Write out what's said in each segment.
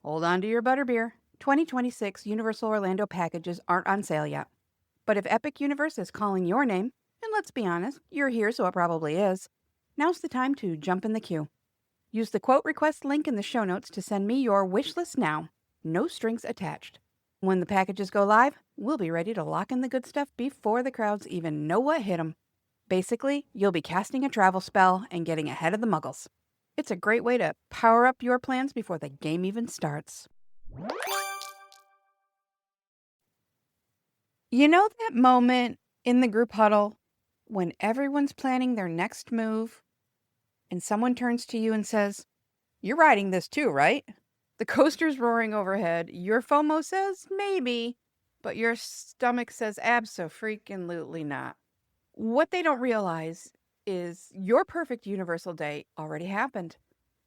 Hold on to your butterbeer. 2026 Universal Orlando packages aren't on sale yet. But if Epic Universe is calling your name, and let's be honest, you're here so it probably is, now's the time to jump in the queue. Use the quote request link in the show notes to send me your wish list now. No strings attached. When the packages go live, we'll be ready to lock in the good stuff before the crowds even know what hit them. Basically, you'll be casting a travel spell and getting ahead of the muggles. It's a great way to power up your plans before the game even starts. You know that moment in the group huddle when everyone's planning their next move and someone turns to you and says, "You're riding this too, right?" The coaster's roaring overhead. Your FOMO says maybe, but your stomach says abso-freaking-lutely not. What they don't realize is your perfect Universal day already happened.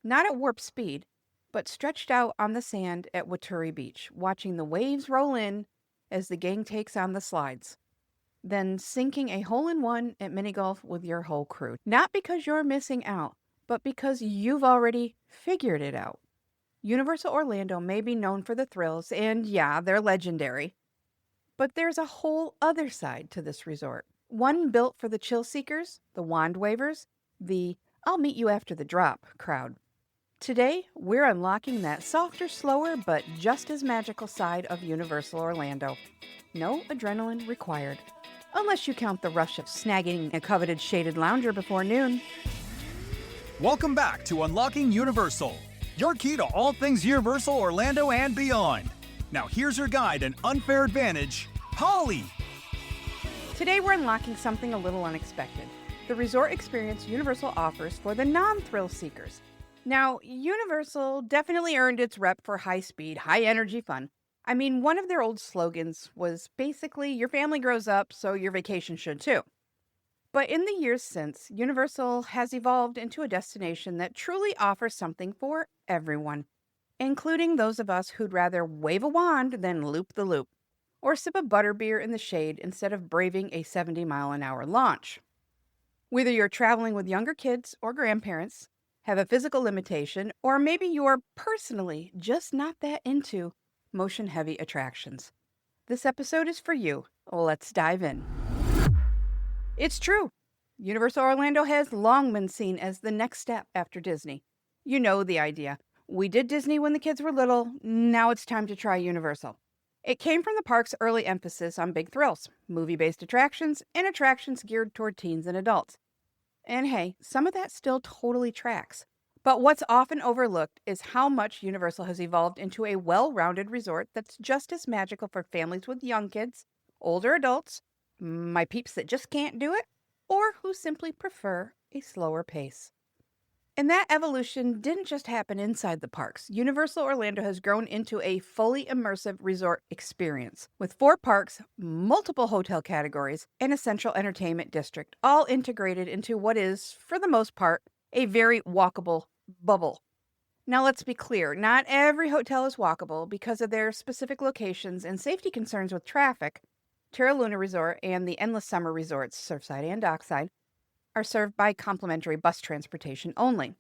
Not at warp speed, but stretched out on the sand at Waturi Beach, watching the waves roll in as the gang takes on the slides. Then sinking a hole-in-one at mini golf with your whole crew. Not because you're missing out, but because you've already figured it out. Universal Orlando may be known for the thrills, and yeah, they're legendary. But there's a whole other side to this resort. One built for the chill seekers, the wand wavers, the "I'll meet you after the drop" crowd. Today, we're unlocking that softer, slower, but just as magical side of Universal Orlando. No adrenaline required. Unless you count the rush of snagging a coveted shaded lounger before noon. Welcome back to Unlocking Universal, your key to all things Universal Orlando and beyond. Now here's your guide and unfair advantage, Holli. Today we're unlocking something a little unexpected. The resort experience Universal offers for the non-thrill seekers. Now, Universal definitely earned its rep for high-speed, high-energy fun. I mean, one of their old slogans was basically, your family grows up, so your vacation should too. But in the years since, Universal has evolved into a destination that truly offers something for everyone, including those of us who'd rather wave a wand than loop the loop, or sip a butterbeer in the shade instead of braving a 70-mile-an-hour launch. Whether you're traveling with younger kids or grandparents, have a physical limitation, or maybe you're personally just not that into motion-heavy attractions, this episode is for you. Let's dive in. It's true. Universal Orlando has long been seen as the next step after Disney. You know the idea. We did Disney when the kids were little, now it's time to try Universal. It came from the park's early emphasis on big thrills, movie-based attractions, and attractions geared toward teens and adults. And hey, some of that still totally tracks. But what's often overlooked is how much Universal has evolved into a well-rounded resort that's just as magical for families with young kids, older adults, my peeps that just can't do it, or who simply prefer a slower pace. And that evolution didn't just happen inside the parks. Universal Orlando has grown into a fully immersive resort experience with 4 parks, multiple hotel categories, and a central entertainment district, all integrated into what is, for the most part, a very walkable bubble. Now let's be clear, not every hotel is walkable because of their specific locations and safety concerns with traffic. Terra Luna Resort and the Endless Summer Resorts, Surfside and Dockside, are served by complimentary bus transportation only.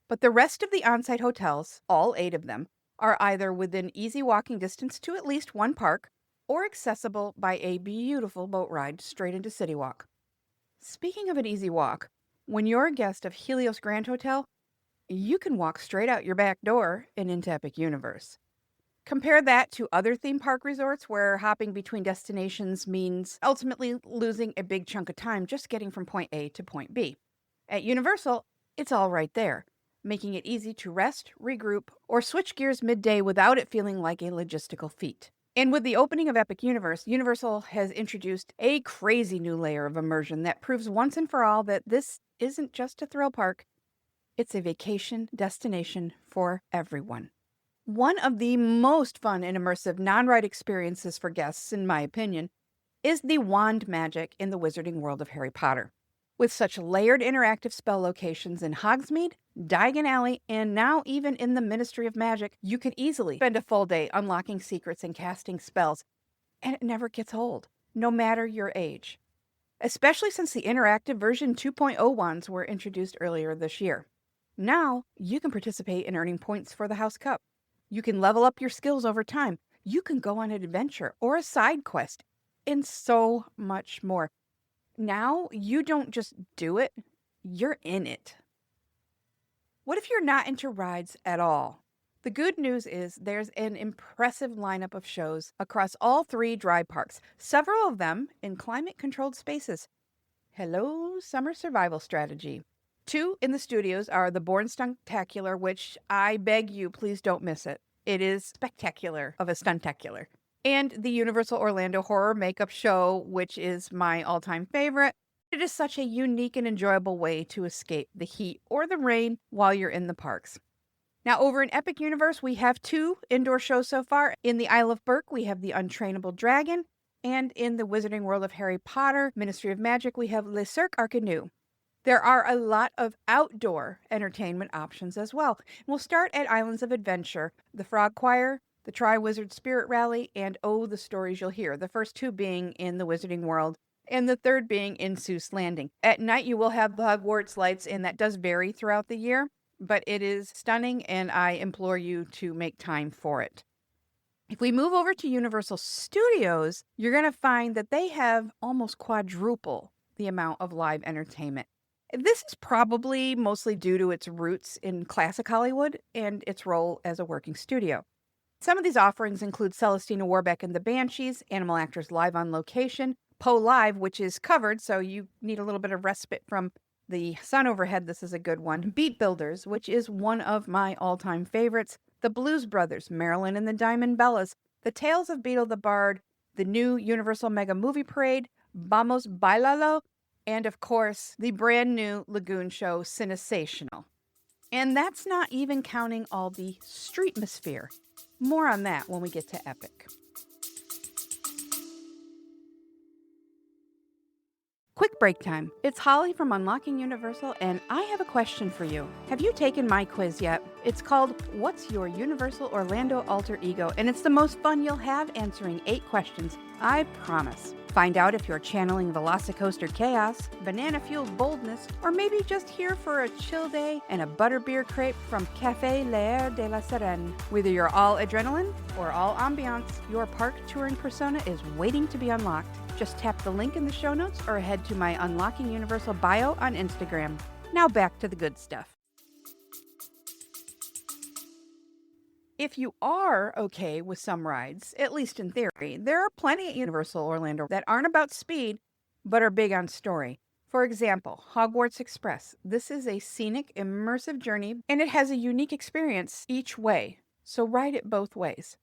But the rest of the on-site hotels, all 8 of them, are either within easy walking distance to at least one park or accessible by a beautiful boat ride straight into City Walk. Speaking of an easy walk, when you're a guest of Helios Grand Hotel, you can walk straight out your back door and into Epic Universe. Compare that to other theme park resorts where hopping between destinations means ultimately losing a big chunk of time just getting from point A to point B. At Universal, it's all right there, making it easy to rest, regroup, or switch gears midday without it feeling like a logistical feat. And with the opening of Epic Universe, Universal has introduced a crazy new layer of immersion that proves once and for all that this isn't just a thrill park, it's a vacation destination for everyone. One of the most fun and immersive non-ride experiences for guests, in my opinion, is the wand magic in the wizarding world of Harry Potter. With such layered interactive spell locations in Hogsmeade, Diagon Alley, and now even in the Ministry of Magic, you could easily spend a full day unlocking secrets and casting spells, and it never gets old, no matter your age. Especially since the interactive version 2.0 wands were introduced earlier this year. Now, you can participate in earning points for the House Cup, You can level up your skills over time. You can go on an adventure or a side quest, and so much more. Now, you don't just do it, you're in it. What if you're not into rides at all? The good news is there's an impressive lineup of shows across all 3 dry parks, several of them in climate-controlled spaces. Hello, summer survival strategy. 2 in the studios are the Born Stuntacular, which I beg you, please don't miss it. It is spectacular of a stuntacular. And the Universal Orlando Horror Makeup Show, which is my all-time favorite. It is such a unique and enjoyable way to escape the heat or the rain while you're in the parks. Now, over in Epic Universe, we have 2 indoor shows so far. In the Isle of Berk, we have the Untrainable Dragon. And in the Wizarding World of Harry Potter, Ministry of Magic, we have Le Cirque Arcanu. There are a lot of outdoor entertainment options as well. We'll start at Islands of Adventure, the Frog Choir, the Tri-Wizard Spirit Rally, and Oh, the Stories You'll Hear, the first 2 being in the Wizarding World, and the third being in Seuss Landing. At night, you will have the Hogwarts lights, and that does vary throughout the year, but it is stunning, and I implore you to make time for it. If we move over to Universal Studios, you're going to find that they have almost quadruple the amount of live entertainment. This is probably mostly due to its roots in classic Hollywood and its role as a working studio. Some of these offerings include Celestina Warbeck and the Banshees, Animal Actors Live on Location, Poe Live, which is covered, so you need a little bit of respite from the sun overhead. This is a good one. Beat Builders, which is one of my all-time favorites. The Blues Brothers, Marilyn and the Diamond Bellas, The Tales of Beetle the Bard, the new Universal Mega Movie Parade, Vamos Bailalo, and of course, the brand new Lagoon show, Cinesational. And that's not even counting all the streetmosphere. More on that when we get to Epic. Quick break time. It's Holly from Unlocking Universal, and I have a question for you. Have you taken my quiz yet? It's called What's Your Universal Orlando Alter Ego? And it's the most fun you'll have answering 8 questions, I promise. Find out if you're channeling VelociCoaster chaos, banana-fueled boldness, or maybe just here for a chill day and a butterbeer crepe from Café L'air de la Serene. Whether you're all adrenaline or all ambiance, your park touring persona is waiting to be unlocked. Just tap the link in the show notes or head to my Unlocking Universal bio on Instagram. Now back to the good stuff. If you are okay with some rides, at least in theory, there are plenty at Universal Orlando that aren't about speed, but are big on story. For example, Hogwarts Express. This is a scenic, immersive journey, and it has a unique experience each way, so ride it both ways.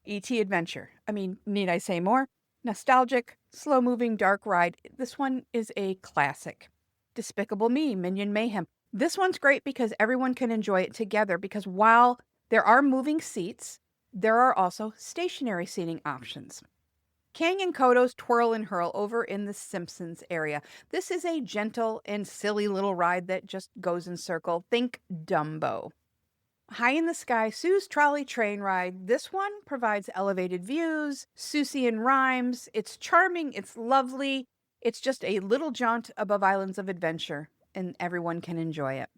E.T. Adventure. Need I say more? Nostalgic, slow-moving, dark ride. This one is a classic. Despicable Me, Minion Mayhem. This one's great because everyone can enjoy it together, because while there are moving seats, there are also stationary seating options. Kang and Kodo's Twirl and Hurl over in the Simpsons area. This is a gentle and silly little ride that just goes in circle. Think Dumbo. High in the Sky, Sue's Trolley Train Ride. This one provides elevated views, Seussian rhymes. It's charming, it's lovely. It's just a little jaunt above Islands of Adventure, and everyone can enjoy it.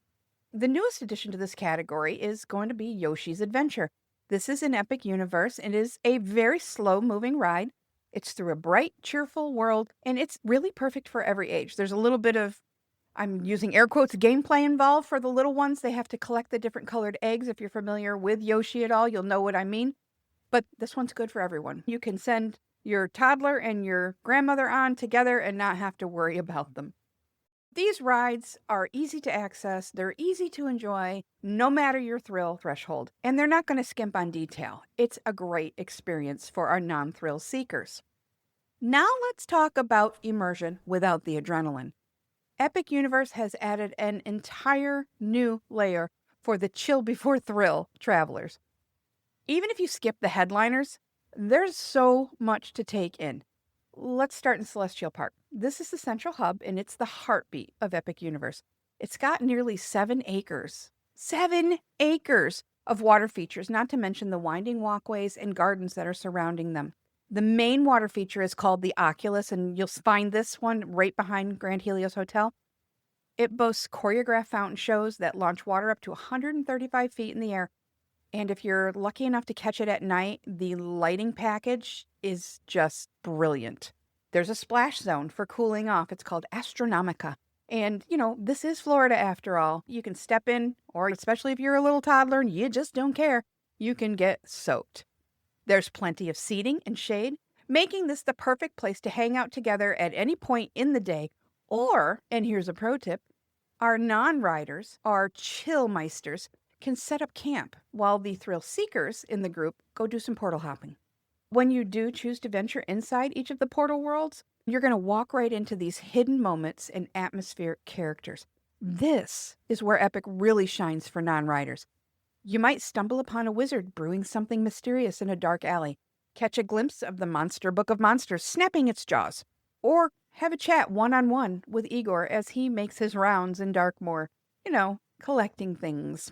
The newest addition to this category is going to be Yoshi's Adventure. This is an Epic Universe and is a very slow-moving ride. It's through a bright, cheerful world, and it's really perfect for every age. There's a little bit of, I'm using air quotes, gameplay involved for the little ones. They have to collect the different colored eggs. If you're familiar with Yoshi at all, you'll know what I mean. But this one's good for everyone. You can send your toddler and your grandmother on together and not have to worry about them. These rides are easy to access, they're easy to enjoy, no matter your thrill threshold, and they're not going to skimp on detail. It's a great experience for our non-thrill seekers. Now let's talk about immersion without the adrenaline. Epic Universe has added an entire new layer for the chill before thrill travelers. Even if you skip the headliners, there's so much to take in. Let's start in Celestial Park. This is the central hub, and it's the heartbeat of Epic Universe. It's got nearly 7 acres. 7 acres of water features, not to mention the winding walkways and gardens that are surrounding them. The main water feature is called the Oculus, and you'll find this one right behind Grand Helios Hotel. It boasts choreographed fountain shows that launch water up to 135 feet in the air. And if you're lucky enough to catch it at night, the lighting package is just brilliant. There's a splash zone for cooling off. It's called Astronomica. And, this is Florida after all. You can step in, or especially if you're a little toddler and you just don't care, you can get soaked. There's plenty of seating and shade, making this the perfect place to hang out together at any point in the day. Or, and here's a pro tip, our non-riders, our chillmeisters, can set up camp while the thrill seekers in the group go do some portal hopping. When you do choose to venture inside each of the portal worlds, you're going to walk right into these hidden moments and atmospheric characters. This is where Epic really shines for non-riders. You might stumble upon a wizard brewing something mysterious in a dark alley, catch a glimpse of the monster book of monsters snapping its jaws, or have a chat one-on-one with Igor as he makes his rounds in Darkmoor, collecting things.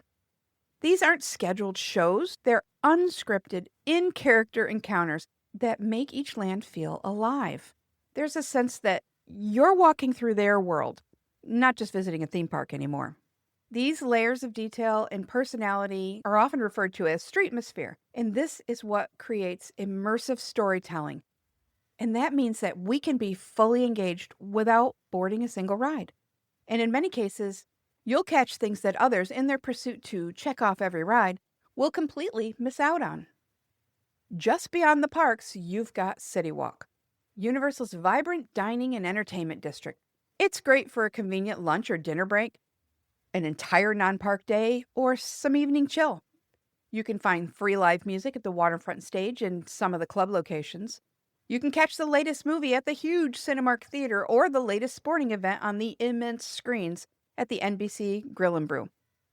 These aren't scheduled shows, they're unscripted, in-character encounters that make each land feel alive. There's a sense that you're walking through their world, not just visiting a theme park anymore. These layers of detail and personality are often referred to as streetmosphere, and this is what creates immersive storytelling. And that means that we can be fully engaged without boarding a single ride. And in many cases, you'll catch things that others, in their pursuit to check off every ride, will completely miss out on. Just beyond the parks, you've got City Walk, Universal's vibrant dining and entertainment district. It's great for a convenient lunch or dinner break, an entire non-park day, or some evening chill. You can find free live music at the waterfront stage and some of the club locations. You can catch the latest movie at the huge Cinemark Theater or the latest sporting event on the immense screens at the NBC Grill and Brew.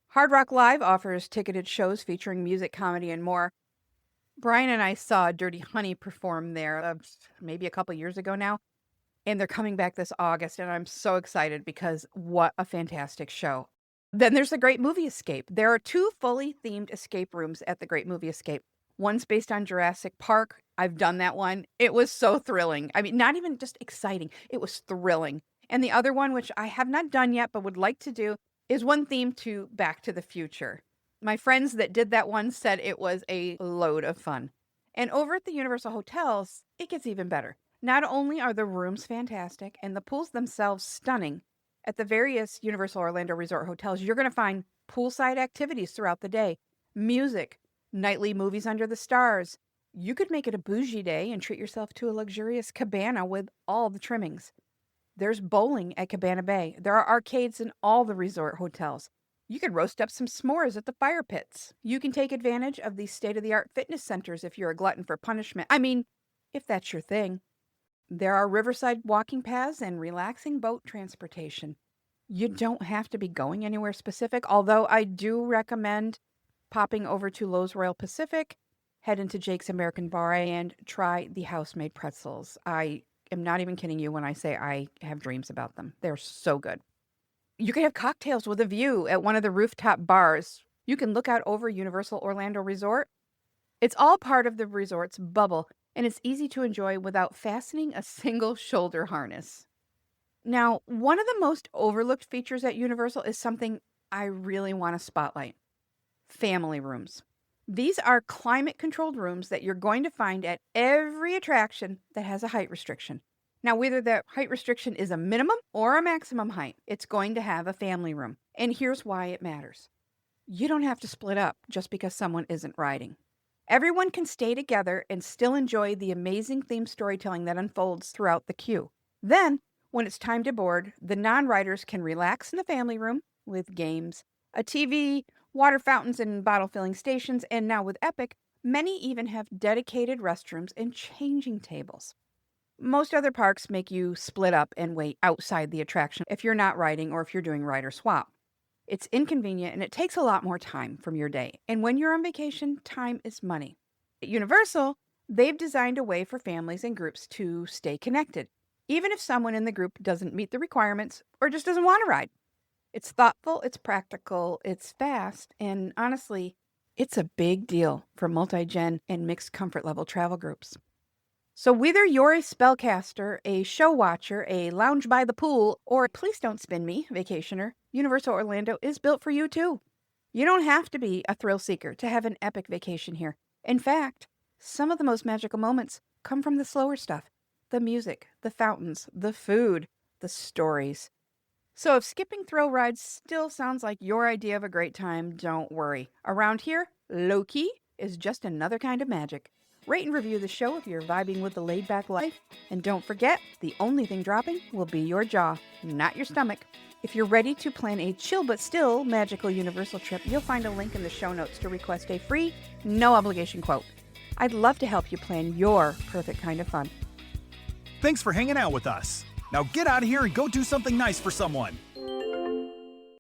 Hard Rock Live offers ticketed shows featuring music, comedy, and more. Brian and I saw Dirty Honey perform there maybe a couple years ago now, and they're coming back this August, and I'm so excited because what a fantastic show. Then there's the Great Movie Escape. There are 2 fully themed escape rooms at the Great Movie Escape. One's based on Jurassic Park. I've done that one. It was so thrilling. I mean, not even just exciting. It was thrilling. And the other one, which I have not done yet but would like to do, is one themed to Back to the Future. My friends that did that one said it was a load of fun. And over at the Universal Hotels, it gets even better. Not only are the rooms fantastic and the pools themselves stunning, at the various Universal Orlando Resort hotels, you're going to find poolside activities throughout the day, music, nightly movies under the stars. You could make it a bougie day and treat yourself to a luxurious cabana with all the trimmings. There's bowling at Cabana Bay. There are arcades in all the resort hotels. You could roast up some s'mores at the fire pits. You can take advantage of these state-of-the-art fitness centers if you're a glutton for punishment. I mean, if that's your thing. There are riverside walking paths and relaxing boat transportation. You don't have to be going anywhere specific, although I do recommend popping over to Lowe's Royal Pacific, head into Jake's American Bar, and try the house-made pretzels. I am not even kidding you when I say I have dreams about them. They're so good. You can have cocktails with a view at one of the rooftop bars. You can look out over Universal Orlando Resort. It's all part of the resort's bubble, and it's easy to enjoy without fastening a single shoulder harness. Now, one of the most overlooked features at Universal is something I really want to spotlight: family rooms. These are climate-controlled rooms that you're going to find at every attraction that has a height restriction. Now, whether that height restriction is a minimum or a maximum height, it's going to have a family room. And here's why it matters. You don't have to split up just because someone isn't riding. Everyone can stay together and still enjoy the amazing theme storytelling that unfolds throughout the queue. Then, when it's time to board, the non-riders can relax in the family room with games, a TV, water fountains and bottle filling stations, and now with Epic, many even have dedicated restrooms and changing tables. Most other parks make you split up and wait outside the attraction if you're not riding or if you're doing ride or swap. It's inconvenient and it takes a lot more time from your day. And when you're on vacation, time is money. At Universal, they've designed a way for families and groups to stay connected, even if someone in the group doesn't meet the requirements or just doesn't want to ride. It's thoughtful, it's practical, it's fast, and honestly, it's a big deal for multi-gen and mixed comfort level travel groups. So whether you're a spellcaster, a show watcher, a lounge by the pool, or please don't spin me vacationer, Universal Orlando is built for you too. You don't have to be a thrill seeker to have an epic vacation here. In fact, some of the most magical moments come from the slower stuff: the music, the fountains, the food, the stories. So if skipping thrill rides still sounds like your idea of a great time, don't worry. Around here, low key is just another kind of magic. Rate and review the show if you're vibing with the laid back life. And don't forget, the only thing dropping will be your jaw, not your stomach. If you're ready to plan a chill but still magical Universal trip, you'll find a link in the show notes to request a free, no obligation quote. I'd love to help you plan your perfect kind of fun. Thanks for hanging out with us. Now get out of here and go do something nice for someone.